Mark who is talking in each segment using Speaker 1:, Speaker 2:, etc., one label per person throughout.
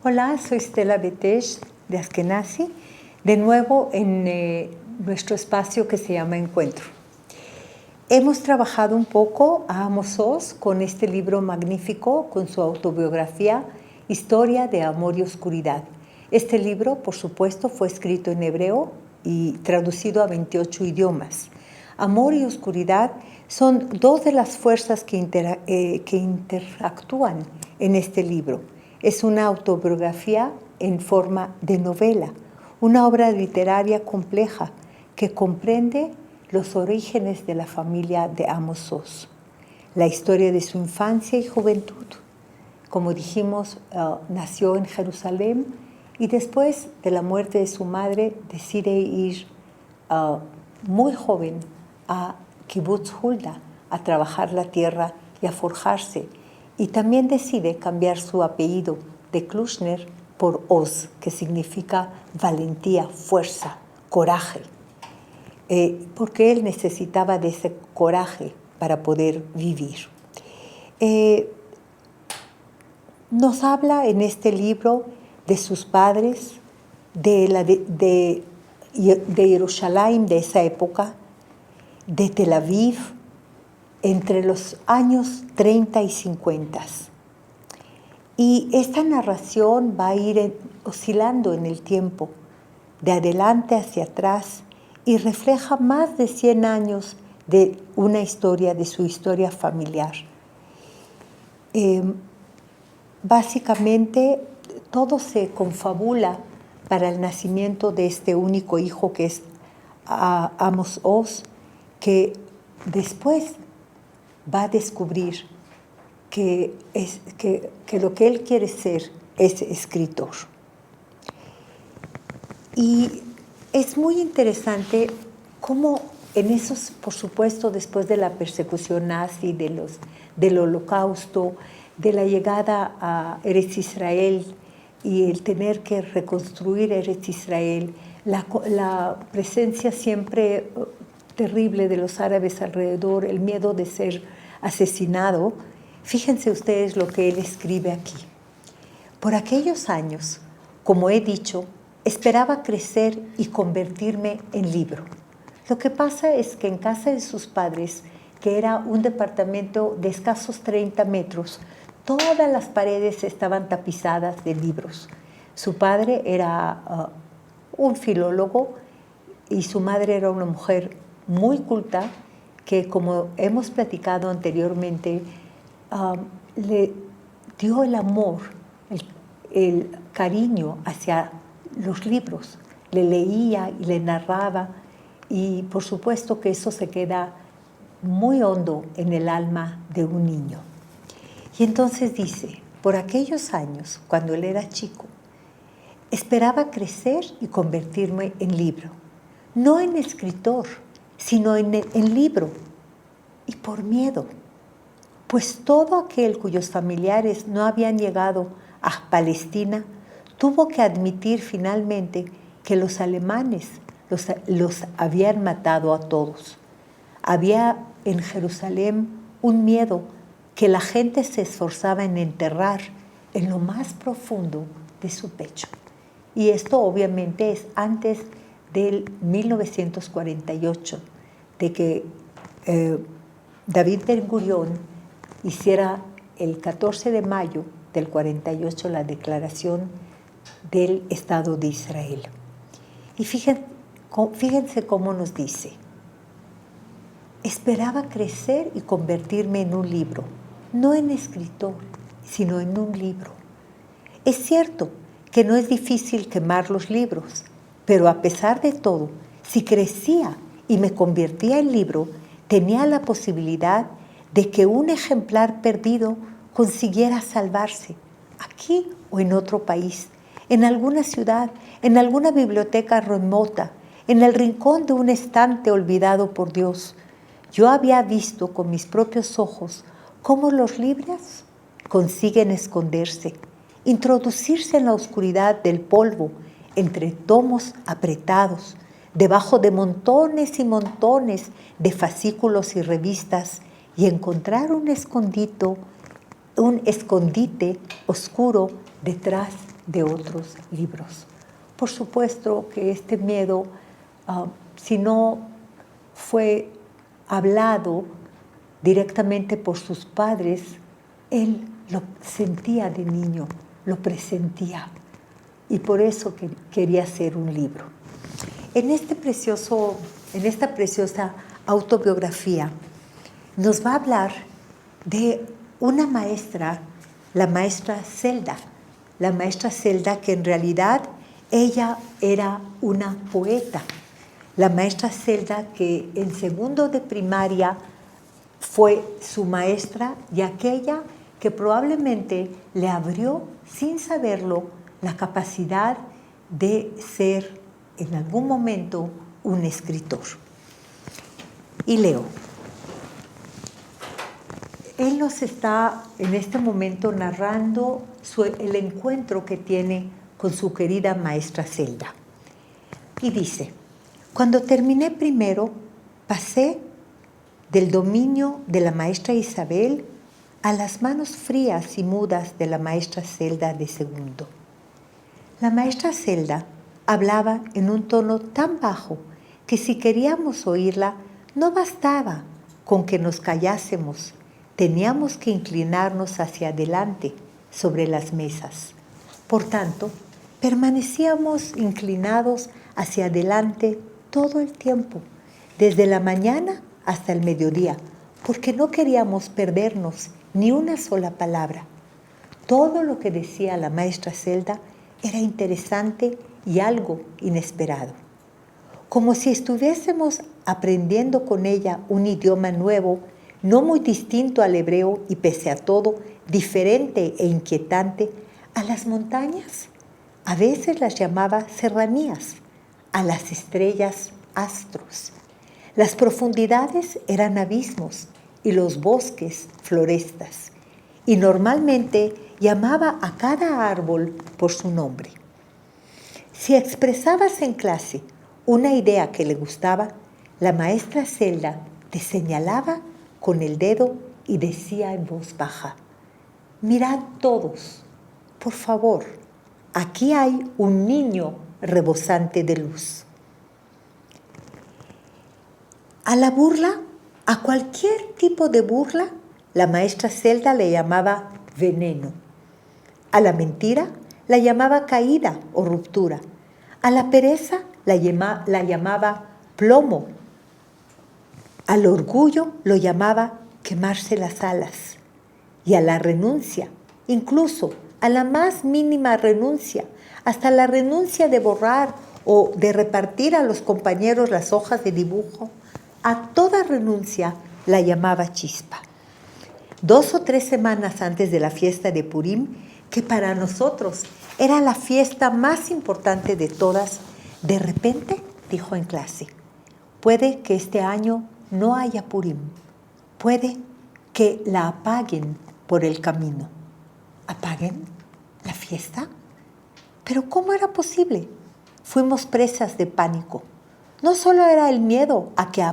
Speaker 1: Hola, soy Stella Betesh de Askenazi, de nuevo en nuestro espacio que se llama Encuentro. Hemos trabajado un poco a Amos Oz con este libro magnífico, con su autobiografía, Historia de Amor y Oscuridad. Este libro, por supuesto, fue escrito en hebreo y traducido a 28 idiomas. Amor y oscuridad son dos de las fuerzas que interactúan en este libro. Es una autobiografía en forma de novela, una obra literaria compleja que comprende los orígenes de la familia de Amos Oz, la historia de su infancia y juventud. Como dijimos, nació en Jerusalén y después de la muerte de su madre decide ir muy joven a Kibbutz Hulda, a trabajar la tierra y a forjarse. Y también decide cambiar su apellido de Klushner por Oz, que significa valentía, fuerza, coraje. Porque él necesitaba de ese coraje para poder vivir. Nos habla en este libro de sus padres, de Jerusalén de esa época, de Tel Aviv, entre los años 30 y 50. Y esta narración va a ir oscilando en el tiempo, de adelante hacia atrás, y refleja más de 100 años de una historia, de su historia familiar. Básicamente, todo se confabula para el nacimiento de este único hijo que es Amos Oz, que después va a descubrir que lo que él quiere ser es escritor. Y es muy interesante cómo en esos, por supuesto, después de la persecución nazi, del holocausto, de la llegada a Eretz Israel y el tener que reconstruir Eretz Israel, la presencia siempre terrible de los árabes alrededor, el miedo de ser asesinado. Fíjense ustedes lo que él escribe aquí. Por aquellos años, como he dicho, esperaba crecer y convertirme en libro. Lo que pasa es que en casa de sus padres, que era un departamento de escasos 30 metros, todas las paredes estaban tapizadas de libros. Su padre era un filólogo y su madre era una mujer muy culta que, como hemos platicado anteriormente, le dio el amor, el cariño hacia los libros. Le leía y le narraba, y por supuesto que eso se queda muy hondo en el alma de un niño. Y entonces dice, por aquellos años, cuando él era chico, esperaba crecer y convertirme en libro, no en escritor, sino en libro, y por miedo, pues todo aquel cuyos familiares no habían llegado a Palestina tuvo que admitir finalmente que los alemanes los habían matado a todos. Había en Jerusalén un miedo que la gente se esforzaba en enterrar en lo más profundo de su pecho. Y esto obviamente es antes del 1948, de que David Ben-Gurión hiciera el 14 de mayo del 48 la declaración del Estado de Israel. Y fíjense cómo nos dice: esperaba crecer y convertirme en un libro, no en escritor, sino en un libro. Es cierto que no es difícil quemar los libros, pero a pesar de todo, si crecía y me convertía en libro, tenía la posibilidad de que un ejemplar perdido consiguiera salvarse, aquí o en otro país, en alguna ciudad, en alguna biblioteca remota, en el rincón de un estante olvidado por Dios. Yo había visto con mis propios ojos cómo los libros consiguen esconderse, introducirse en la oscuridad del polvo, entre tomos apretados, debajo de montones y montones de fascículos y revistas, y encontrar un escondite oscuro detrás de otros libros. Por supuesto que este miedo, si no fue hablado directamente por sus padres, él lo sentía de niño, lo presentía, y por eso quería hacer un libro. En esta preciosa autobiografía nos va a hablar de una maestra, la maestra Zelda. La maestra Zelda, que en realidad ella era una poeta. La maestra Zelda, que en segundo de primaria fue su maestra, y aquella que probablemente le abrió, sin saberlo, la capacidad de ser en algún momento un escritor. Y leo. Él nos está en este momento narrando el encuentro que tiene con su querida maestra Zelda. Y dice: cuando terminé primero, pasé del dominio de la maestra Isabel a las manos frías y mudas de la maestra Zelda de segundo. La maestra Zelda hablaba en un tono tan bajo que si queríamos oírla, no bastaba con que nos callásemos, teníamos que inclinarnos hacia adelante sobre las mesas. Por tanto, permanecíamos inclinados hacia adelante todo el tiempo, desde la mañana hasta el mediodía, porque no queríamos perdernos ni una sola palabra. Todo lo que decía la maestra Zelda era interesante y algo inesperado. Como si estuviésemos aprendiendo con ella un idioma nuevo, no muy distinto al hebreo y pese a todo, diferente e inquietante. A las montañas a veces las llamaba serranías, a las estrellas astros. Las profundidades eran abismos y los bosques florestas. Y normalmente llamaba a cada árbol por su nombre. Si expresabas en clase una idea que le gustaba, la maestra Zelda te señalaba con el dedo y decía en voz baja: mirad todos, por favor, aquí hay un niño rebosante de luz. A la burla, a cualquier tipo de burla, la maestra Zelda le llamaba veneno. A la mentira la llamaba caída o ruptura. A la pereza la llamaba plomo. Al orgullo lo llamaba quemarse las alas. Y a la renuncia, incluso a la más mínima renuncia, hasta la renuncia de borrar o de repartir a los compañeros las hojas de dibujo, a toda renuncia la llamaba chispa. 2 o 3 semanas antes de la fiesta de Purim, que para nosotros era la fiesta más importante de todas, de repente dijo en clase: puede que este año no haya Purim, puede que la apaguen por el camino. ¿Apaguen la fiesta? ¿Pero cómo era posible? Fuimos presas de pánico. No solo era el miedo a que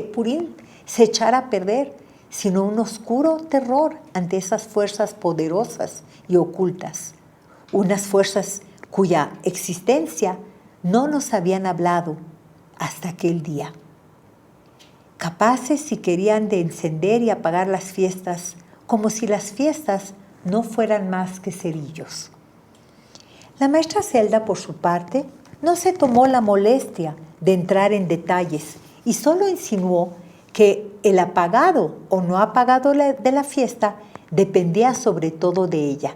Speaker 1: Purim se echara a perder, sino un oscuro terror ante esas fuerzas poderosas y ocultas, unas fuerzas cuya existencia no nos habían hablado hasta aquel día. Capaces, si querían, de encender y apagar las fiestas, como si las fiestas no fueran más que cerillos. La maestra Zelda, por su parte, no se tomó la molestia de entrar en detalles y solo insinuó que el apagado o no apagado de la fiesta dependía sobre todo de ella.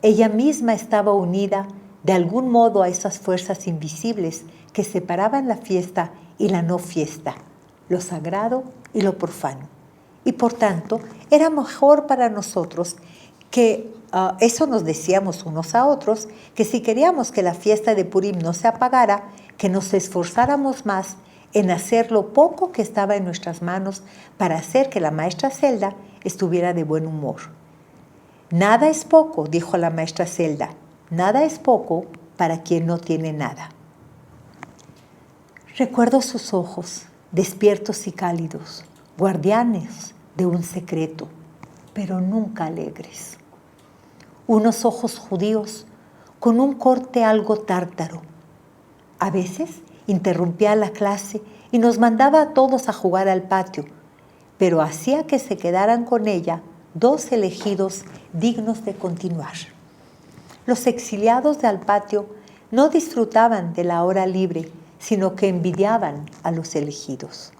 Speaker 1: Ella misma estaba unida de algún modo a esas fuerzas invisibles que separaban la fiesta y la no fiesta, lo sagrado y lo profano. Y por tanto, era mejor para nosotros que, eso nos decíamos unos a otros, que si queríamos que la fiesta de Purim no se apagara, que nos esforzáramos más en hacer lo poco que estaba en nuestras manos para hacer que la maestra Zelda estuviera de buen humor. Nada es poco, dijo la maestra Zelda, nada es poco para quien no tiene nada. Recuerdo sus ojos, despiertos y cálidos, guardianes de un secreto, pero nunca alegres. unos ojos judíos con un corte algo tártaro. A veces interrumpía la clase y nos mandaba a todos a jugar al patio, pero hacía que se quedaran con ella 2 elegidos dignos de continuar. Los exiliados del patio no disfrutaban de la hora libre, sino que envidiaban a los elegidos.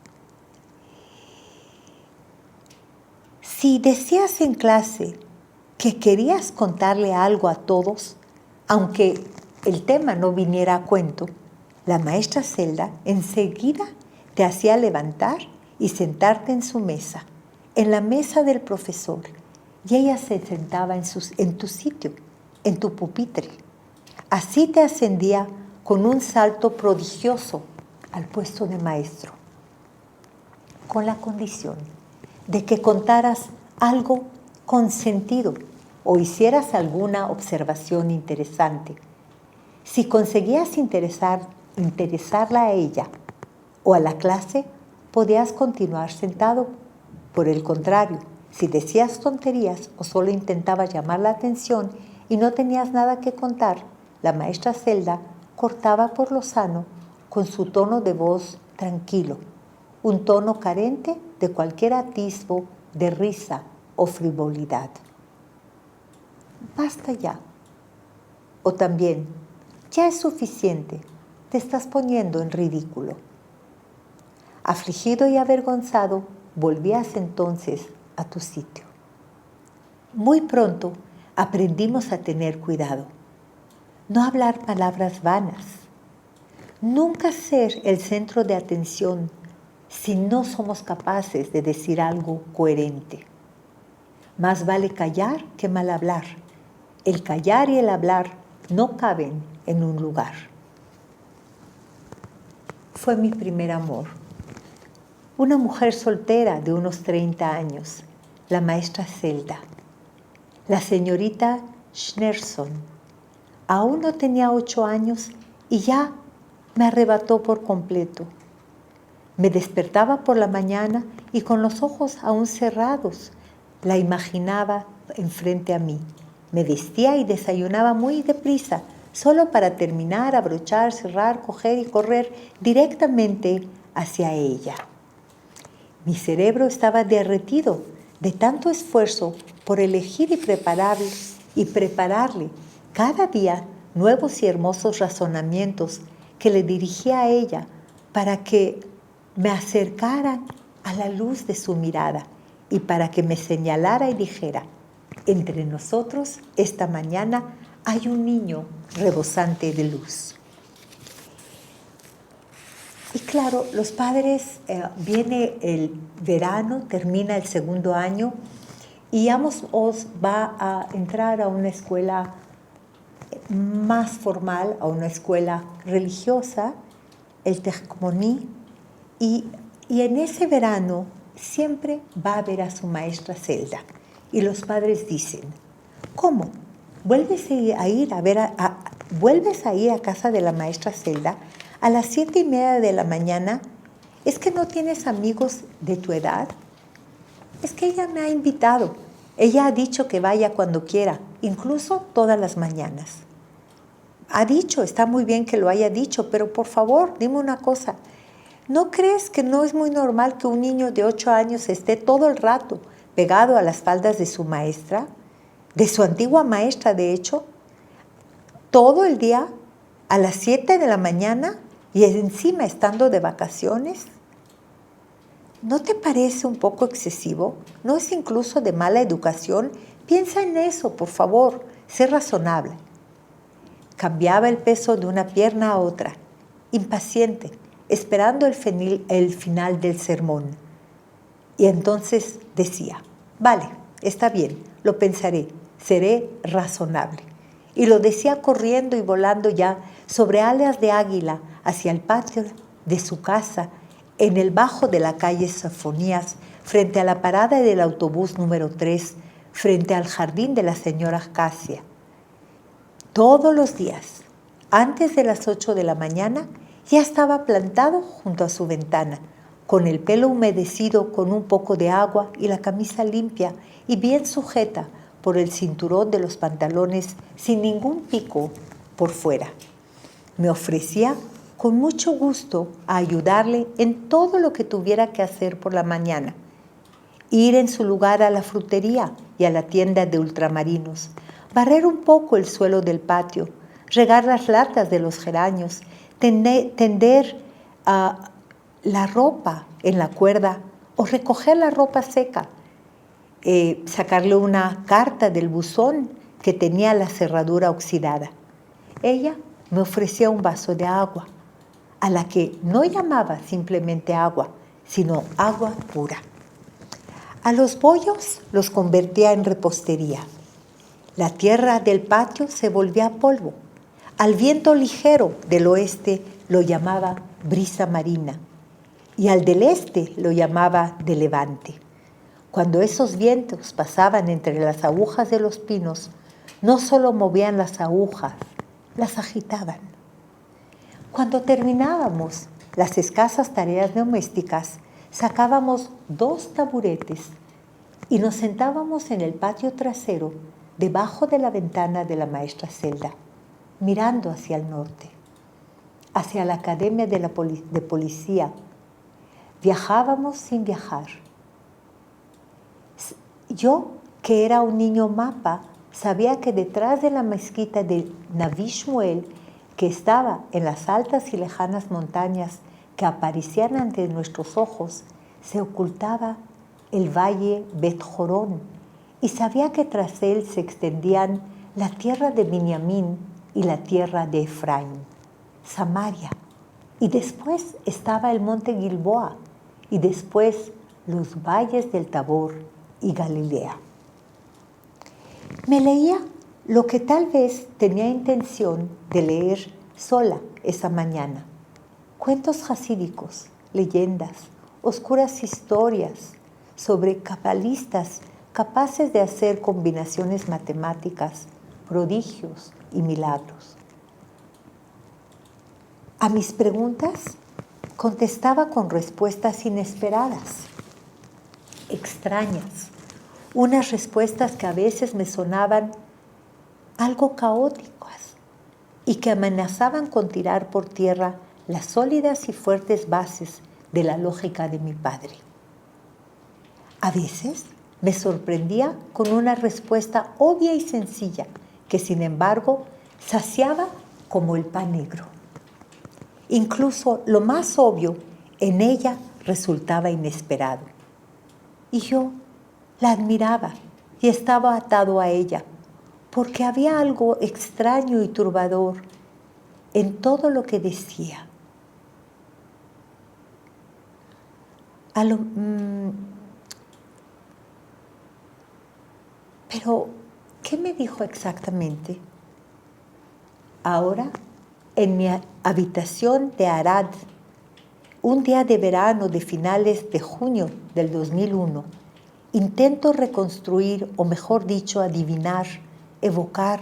Speaker 1: Si decías en clase que querías contarle algo a todos, aunque el tema no viniera a cuento, la maestra Zelda enseguida te hacía levantar y sentarte en su mesa, en la mesa del profesor, y ella se sentaba en tu sitio, en tu pupitre. Así te ascendía con un salto prodigioso al puesto de maestro, con la condición de que contaras algo con sentido o hicieras alguna observación interesante. Si conseguías interesarla a ella o a la clase, podías continuar sentado. Por el contrario, si decías tonterías o solo intentabas llamar la atención y no tenías nada que contar, la maestra Zelda cortaba por lo sano con su tono de voz tranquilo, un tono carente de cualquier atisbo de risa o frivolidad. Basta ya. O también, ya es suficiente, te estás poniendo en ridículo. Afligido y avergonzado, volvías entonces a tu sitio. Muy pronto aprendimos a tener cuidado, no hablar palabras vanas, nunca ser el centro de atención si no somos capaces de decir algo coherente. Más vale callar que mal hablar. El callar y el hablar no caben en un lugar. Fue mi primer amor. Una mujer soltera de unos 30 años, la maestra Zelda. La señorita Schneerson. Aún no tenía 8 años y ya me arrebató por completo. Me despertaba por la mañana y con los ojos aún cerrados la imaginaba enfrente a mí. Me vestía y desayunaba muy deprisa, solo para terminar, abrochar, cerrar, coger y correr directamente hacia ella. Mi cerebro estaba derretido de tanto esfuerzo por elegir y prepararle cada día nuevos y hermosos razonamientos que le dirigía a ella para que me acercaran a la luz de su mirada y para que me señalara y dijera: entre nosotros esta mañana hay un niño rebosante de luz. Y claro, los padres, viene el verano, termina el segundo año y Amos Oz va a entrar a una escuela más formal, a una escuela religiosa, el Tejcomoní, y en ese verano siempre va a ver a su maestra Zelda. Y los padres dicen: ¿cómo? ¿Vuelves a ir a casa de la maestra Zelda a las 7:30 de la mañana? ¿Es que no tienes amigos de tu edad? Es que ella me ha invitado. Ella ha dicho que vaya cuando quiera, incluso todas las mañanas. Ha dicho, está muy bien que lo haya dicho, pero por favor, dime una cosa. ¿No crees que no es muy normal que un niño de 8 años esté todo el rato pegado a las faldas de su maestra, de su antigua maestra, de hecho, todo el día a las 7 de la mañana y encima estando de vacaciones? ¿No te parece un poco excesivo? ¿No es incluso de mala educación? Piensa en eso, por favor, sé razonable. Cambiaba el peso de una pierna a otra, impaciente, esperando el final del sermón. Y entonces decía: vale, está bien, lo pensaré, seré razonable. Y lo decía corriendo y volando ya sobre alas de águila hacia el patio de su casa, en el bajo de la calle Sofonías, frente a la parada del autobús número 3, frente al jardín de la señora Casia. Todos los días, antes de las 8 de la mañana, ya estaba plantado junto a su ventana, con el pelo humedecido con un poco de agua y la camisa limpia y bien sujeta, por el cinturón de los pantalones sin ningún pico por fuera. Me ofrecía con mucho gusto a ayudarle en todo lo que tuviera que hacer por la mañana. Ir en su lugar a la frutería y a la tienda de ultramarinos, barrer un poco el suelo del patio, regar las latas de los geranios, tender la ropa en la cuerda o recoger la ropa seca, sacarle una carta del buzón que tenía la cerradura oxidada. Ella me ofrecía un vaso de agua, a la que no llamaba simplemente agua, sino agua pura. A los bollos los convertía en repostería. La tierra del patio se volvía polvo. Al viento ligero del oeste lo llamaba brisa marina y al del este lo llamaba de levante. Cuando esos vientos pasaban entre las agujas de los pinos, no solo movían las agujas, las agitaban. Cuando terminábamos las escasas tareas domésticas, sacábamos 2 taburetes y nos sentábamos en el patio trasero debajo de la ventana de la maestra Zelda, mirando hacia el norte, hacia la academia de policía. Viajábamos sin viajar. Yo, que era un niño mapa, sabía que detrás de la mezquita de Naví Shmuel, que estaba en las altas y lejanas montañas que aparecían ante nuestros ojos, se ocultaba el valle Bet Jorón, y sabía que tras él se extendían la tierra de Binyamin y la tierra de Efraín, Samaria, y después estaba el monte Gilboa, y después los valles del Tabor y Galilea. Me leía lo que tal vez tenía intención de leer sola esa mañana: cuentos hasídicos, leyendas, oscuras historias sobre cabalistas capaces de hacer combinaciones matemáticas, prodigios y milagros. A mis preguntas contestaba con respuestas inesperadas, extrañas, unas respuestas que a veces me sonaban algo caóticas y que amenazaban con tirar por tierra las sólidas y fuertes bases de la lógica de mi padre. A veces me sorprendía con una respuesta obvia y sencilla que, sin embargo, saciaba como el pan negro. Incluso lo más obvio en ella resultaba inesperado. Y yo la admiraba y estaba atado a ella, porque había algo extraño y turbador en todo lo que decía. Pero, ¿qué me dijo exactamente? Ahora, en mi habitación de Arad, un día de verano de finales de junio del 2001, intento reconstruir, o mejor dicho, adivinar, evocar,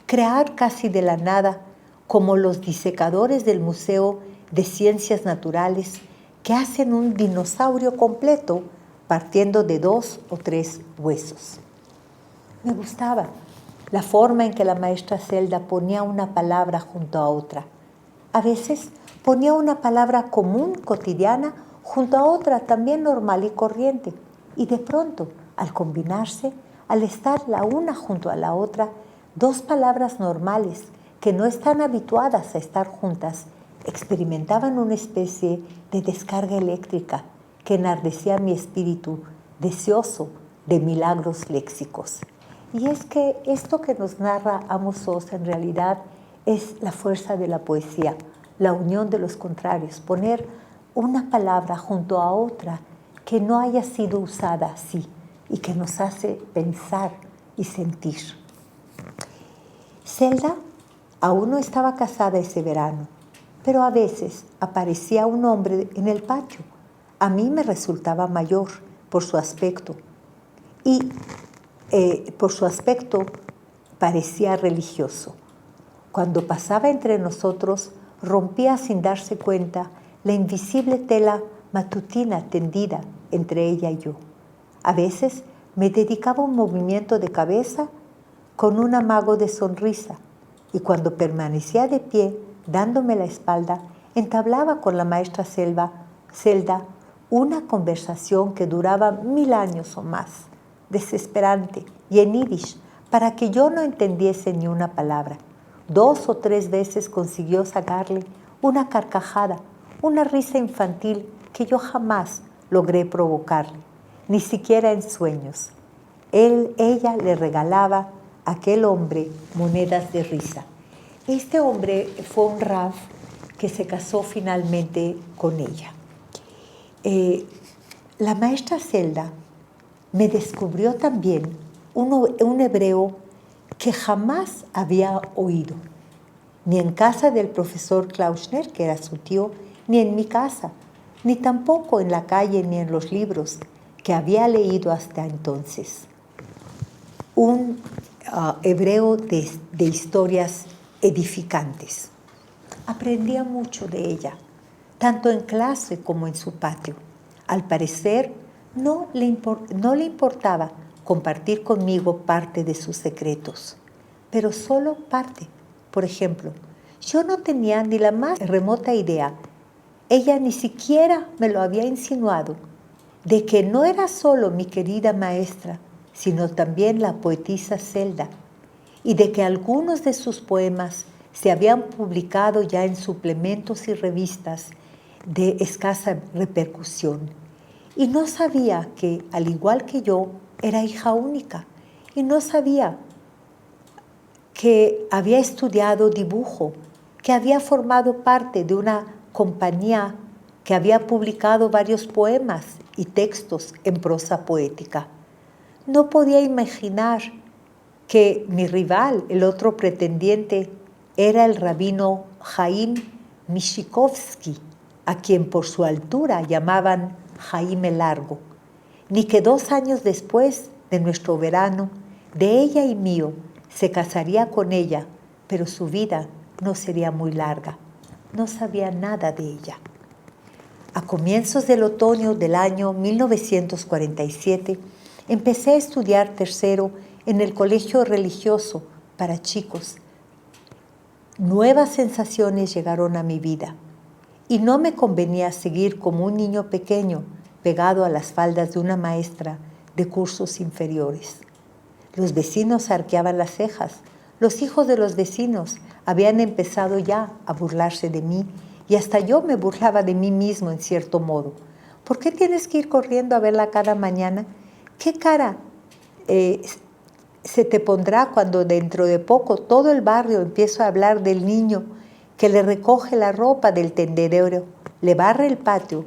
Speaker 1: crear casi de la nada, como los disecadores del Museo de Ciencias Naturales que hacen un dinosaurio completo partiendo de 2 o 3 huesos. Me gustaba la forma en que la maestra Zelda ponía una palabra junto a otra. A veces ponía una palabra común, cotidiana, junto a otra también normal y corriente. Y de pronto, al combinarse, al estar la una junto a la otra, 2 palabras normales que no están habituadas a estar juntas, experimentaban una especie de descarga eléctrica que enardecía mi espíritu, deseoso de milagros léxicos. Y es que esto que nos narra Amos Oz en realidad es la fuerza de la poesía, la unión de los contrarios, poner una palabra junto a otra que no haya sido usada así y que nos hace pensar y sentir. Zelda aún no estaba casada ese verano, pero a veces aparecía un hombre en el patio. A mí me resultaba mayor por su aspecto y por su aspecto parecía religioso. Cuando pasaba entre nosotros, rompía sin darse cuenta la invisible tela matutina tendida entre ella y yo. A veces me dedicaba un movimiento de cabeza con un amago de sonrisa, y cuando permanecía de pie, dándome la espalda, entablaba con la maestra Zelda una conversación que duraba 1000 años o más, desesperante y en yiddish, para que yo no entendiese ni una palabra. 2 o 3 veces consiguió sacarle una carcajada, una risa infantil que yo jamás logré provocarle, ni siquiera en sueños. Ella le regalaba a aquel hombre monedas de risa. Este hombre fue un Rav que se casó finalmente con ella. La maestra Zelda me descubrió también un hebreo que jamás había oído, ni en casa del profesor Klausner, que era su tío, ni en mi casa, ni tampoco en la calle ni en los libros que había leído hasta entonces. Un hebreo de historias edificantes. Aprendía mucho de ella, tanto en clase como en su patio. Al parecer, no le importaba compartir conmigo parte de sus secretos, pero solo parte. Por ejemplo, yo no tenía ni la más remota idea, ella ni siquiera me lo había insinuado, de que no era solo mi querida maestra, sino también la poetisa Zelda, y de que algunos de sus poemas se habían publicado ya en suplementos y revistas de escasa repercusión. Y no sabía que, al igual que yo, era hija única, y no sabía que había estudiado dibujo, que había formado parte de una compañía que había publicado varios poemas y textos en prosa poética. No podía imaginar que mi rival, el otro pretendiente, era el rabino Jaim Mishikovsky, a quien por su altura llamaban Jaime Largo, ni que 2 años después de nuestro verano, de ella y mío, se casaría con ella, pero su vida no sería muy larga. No sabía nada de ella. A comienzos del otoño del año 1947, empecé a estudiar tercero en el colegio religioso para chicos. Nuevas sensaciones llegaron a mi vida y no me convenía seguir como un niño pequeño pegado a las faldas de una maestra de cursos inferiores. Los vecinos arqueaban las cejas. Los hijos de los vecinos habían empezado ya a burlarse de mí y hasta yo me burlaba de mí mismo en cierto modo. ¿Por qué tienes que ir corriendo a verla cada mañana? ¿Qué cara se te pondrá cuando dentro de poco todo el barrio empieza a hablar del niño que le recoge la ropa del tendedero, le barre el patio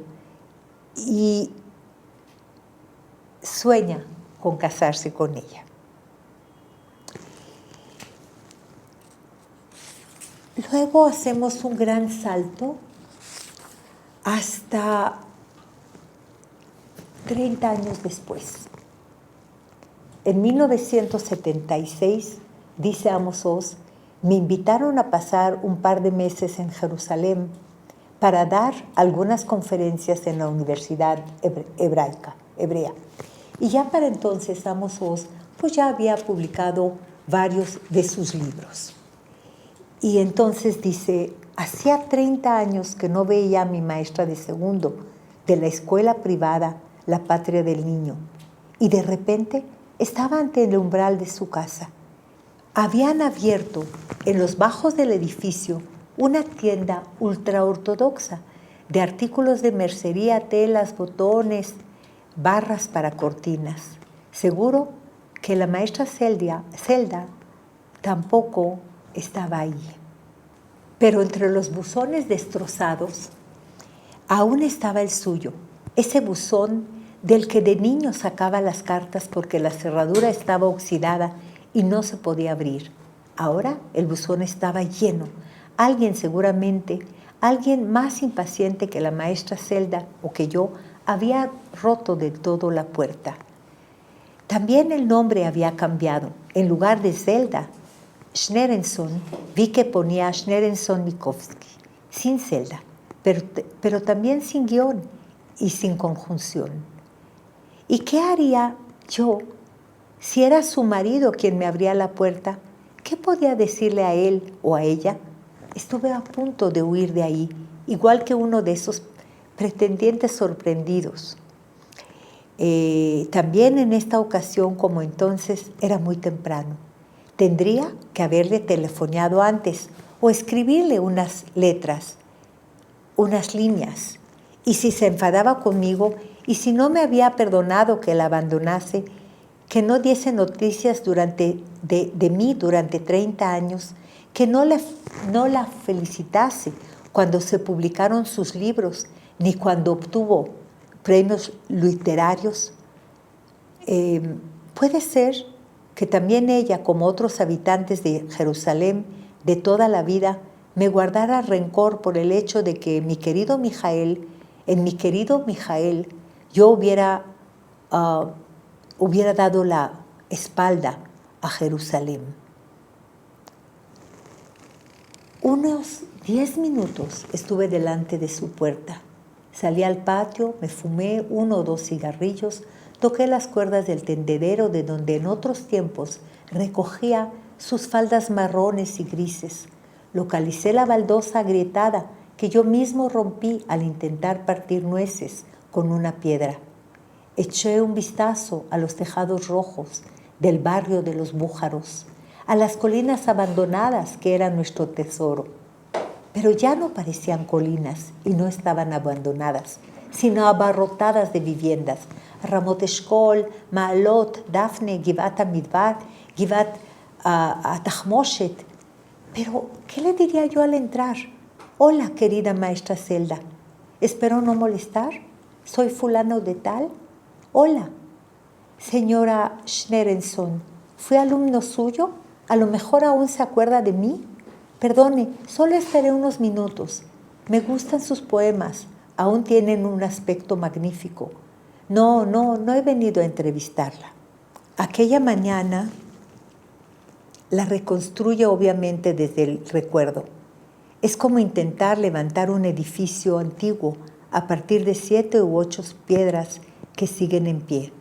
Speaker 1: y sueña con casarse con ella? Luego hacemos un gran salto hasta 30 años después. En 1976, dice Amos Oz, me invitaron a pasar un par de meses en Jerusalén para dar algunas conferencias en la Universidad Hebrea. Y ya para entonces Amos Oz pues ya había publicado varios de sus libros. Y entonces dice, hacía 30 años que no veía a mi maestra de segundo de la escuela privada La Patria del Niño, y de repente estaba ante el umbral de su casa. Habían abierto en los bajos del edificio una tienda ultraortodoxa de artículos de mercería, telas, botones, barras para cortinas. Seguro que la maestra Zelda tampoco estaba ahí. Pero entre los buzones destrozados aún estaba el suyo, ese buzón del que de niño sacaba las cartas porque la cerradura estaba oxidada y no se podía abrir. Ahora el buzón estaba lleno. Alguien seguramente, alguien más impaciente que la maestra Zelda o que yo, había roto del todo la puerta. También el nombre había cambiado. En lugar de Zelda, Schneerson, vi que ponía Schneerson Mikovsky, sin Zelda, pero también sin guión y sin conjunción. ¿Y qué haría yo Si era su marido quien me abría la puerta, ¿qué podía decirle a él o a ella? Estuve a punto de huir de ahí, igual que uno de esos pretendientes sorprendidos. También en esta ocasión, como entonces, era muy temprano. Tendría que haberle telefoneado antes o escribirle unas letras, unas líneas. Y si se enfadaba conmigo y si no me había perdonado que la abandonase, que no diese noticias de mí durante 30 años, que no la felicitase cuando se publicaron sus libros, ni cuando obtuvo premios literarios. Puede ser que también ella, como otros habitantes de Jerusalén de toda la vida, me guardara rencor por el hecho de que en mi querido Mijael, yo hubiera dado la espalda a Jerusalén. Unos 10 minutos estuve delante de su puerta. Salí al patio, me fumé 1 o 2 cigarrillos, toqué las cuerdas del tendedero de donde en otros tiempos recogía sus faldas marrones y grises. Localicé la baldosa agrietada que yo mismo rompí al intentar partir nueces con una piedra. Eché un vistazo a los tejados rojos del barrio de los Bújaros, a las colinas abandonadas que eran nuestro tesoro. Pero ya no parecían colinas y no estaban abandonadas, sino abarrotadas de viviendas. Ramot Eshkol, Maalot, Dafne, Givat Amidbar, Givat Atachmoshet. Pero, ¿qué le diría yo al entrar? Hola, querida maestra Zelda. Espero no molestar. Soy fulano de tal. Hola, señora Schnerenson. ¿Fui alumno suyo? A lo mejor aún se acuerda de mí. Perdone, solo estaré unos minutos. Me gustan sus poemas. Aún tienen un aspecto magnífico. No he venido a entrevistarla. Aquella mañana la reconstruye obviamente desde el recuerdo. Es como intentar levantar un edificio antiguo a partir de 7 u 8 piedras que siguen en pie.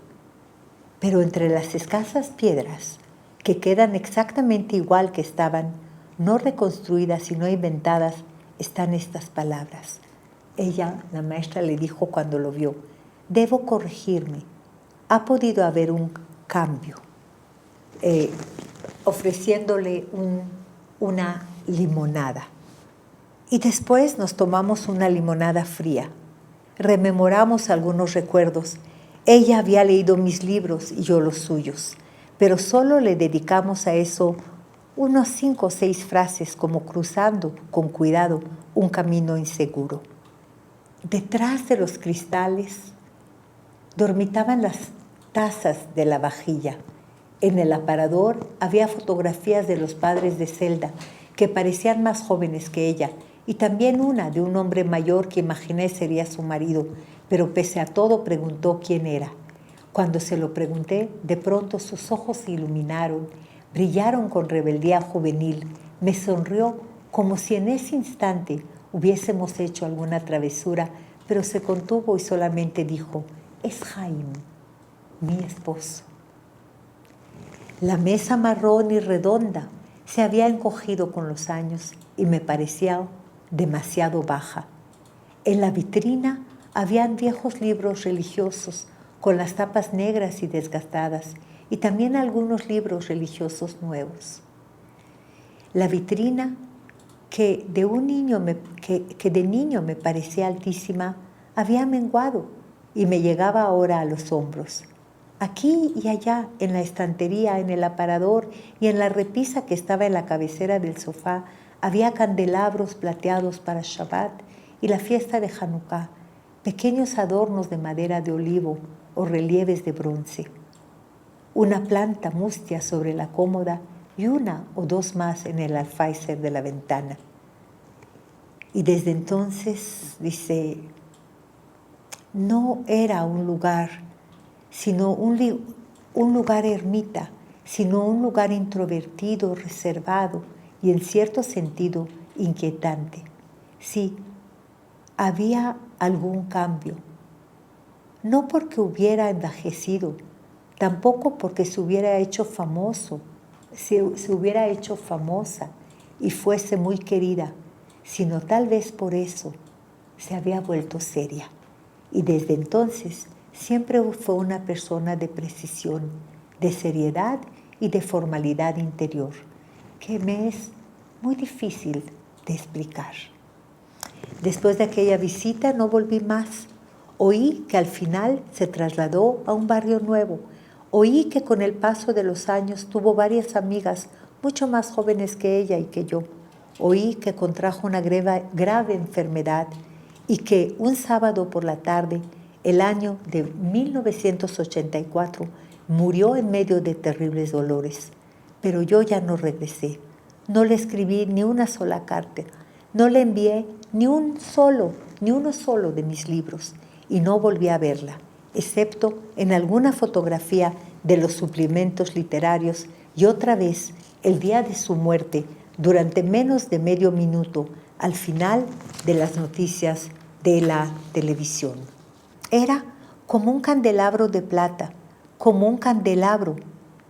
Speaker 1: Pero entre las escasas piedras, que quedan exactamente igual que estaban, no reconstruidas sino inventadas, están estas palabras. Ella, la maestra, le dijo cuando lo vio: debo corregirme, ha podido haber un cambio, ofreciéndole una limonada. Y después nos tomamos una limonada fría. Rememoramos algunos recuerdos. Ella había leído mis libros y yo los suyos, pero solo le dedicamos a eso unos 5 o 6 frases, como cruzando con cuidado un camino inseguro. Detrás de los cristales dormitaban las tazas de la vajilla. En el aparador había fotografías de los padres de Zelda, que parecían más jóvenes que ella, y también una de un hombre mayor que imaginé sería su marido, pero pese a todo preguntó quién era. Cuando se lo pregunté, de pronto sus ojos se iluminaron, brillaron con rebeldía juvenil. Me sonrió como si en ese instante hubiésemos hecho alguna travesura, pero se contuvo y solamente dijo: es Jaime, mi esposo. La mesa marrón y redonda se había encogido con los años y me parecía demasiado baja. En la vitrina habían viejos libros religiosos con las tapas negras y desgastadas, y también algunos libros religiosos nuevos. La vitrina, que de niño me parecía altísima, había menguado y me llegaba ahora a los hombros. Aquí y allá, en la estantería, en el aparador y en la repisa que estaba en la cabecera del sofá, había candelabros plateados para Shabbat y la fiesta de Hanukkah, pequeños adornos de madera de olivo o relieves de bronce. Una planta mustia sobre la cómoda y 1 o 2 más en el alféizar de la ventana. Y desde entonces, dice, no era un lugar, sino un lugar ermita, sino un lugar introvertido, reservado y en cierto sentido inquietante. Sí, había algún cambio, no porque hubiera envejecido, tampoco porque se hubiera hecho famoso, se hubiera hecho famosa y fuese muy querida, sino tal vez por eso se había vuelto seria. Y desde entonces siempre fue una persona de precisión, de seriedad y de formalidad interior, que me es muy difícil de explicar. Después de aquella visita no volví más. Oí que al final se trasladó a un barrio nuevo. Oí que con el paso de los años tuvo varias amigas mucho más jóvenes que ella y que yo. Oí que contrajo una grave enfermedad y que un sábado por la tarde, el año de 1984, murió en medio de terribles dolores. Pero yo ya no regresé. No le escribí ni una sola carta. No le envié ni uno solo de mis libros y no volví a verla, excepto en alguna fotografía de los suplementos literarios y otra vez el día de su muerte durante menos de medio minuto al final de las noticias de la televisión. Era como un candelabro de plata, como un candelabro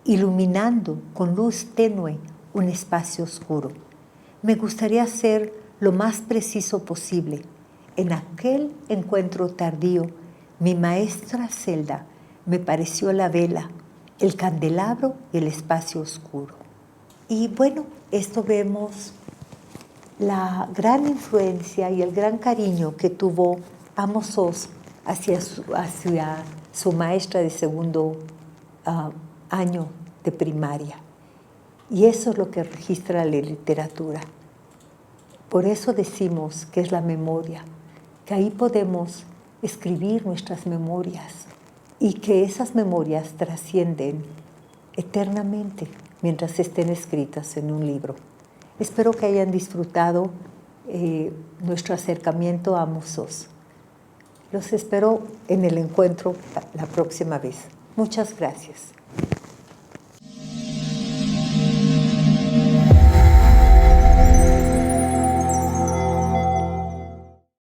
Speaker 1: iluminando con luz tenue un espacio oscuro. Me gustaría ser lo más preciso posible. En aquel encuentro tardío, mi maestra Zelda me pareció la vela, el candelabro y el espacio oscuro. Y bueno, esto vemos la gran influencia y el gran cariño que tuvo Amos Oz hacia su maestra de segundo año de primaria. Y eso es lo que registra la literatura. Por eso decimos que es la memoria, que ahí podemos escribir nuestras memorias y que esas memorias trascienden eternamente mientras estén escritas en un libro. Espero que hayan disfrutado nuestro acercamiento a Amos Oz. Los espero en el encuentro la próxima vez. Muchas gracias.